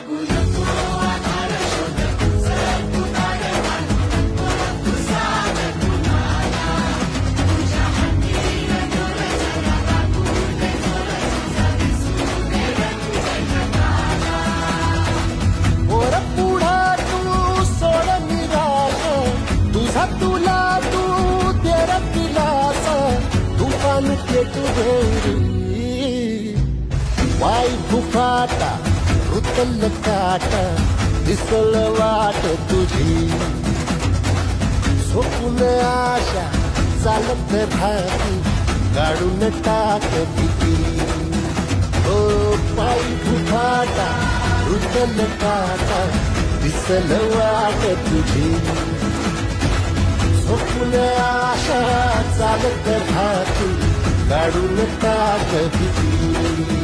पोर पुढा तू सोड निराश, तुझा तुला तू तेरा दिलासा, तुफान पेटू घेरी वाई फुफाटा रुतल काटा, दिसल वाट तुझी स्वप्न आशा चालत राहती, काढून टाक भीती. ओ पायी फुफाटा रुतल काटा, दिसल वाट तुझी स्वप्न आशा चालत राहती, काढून टाक भीती.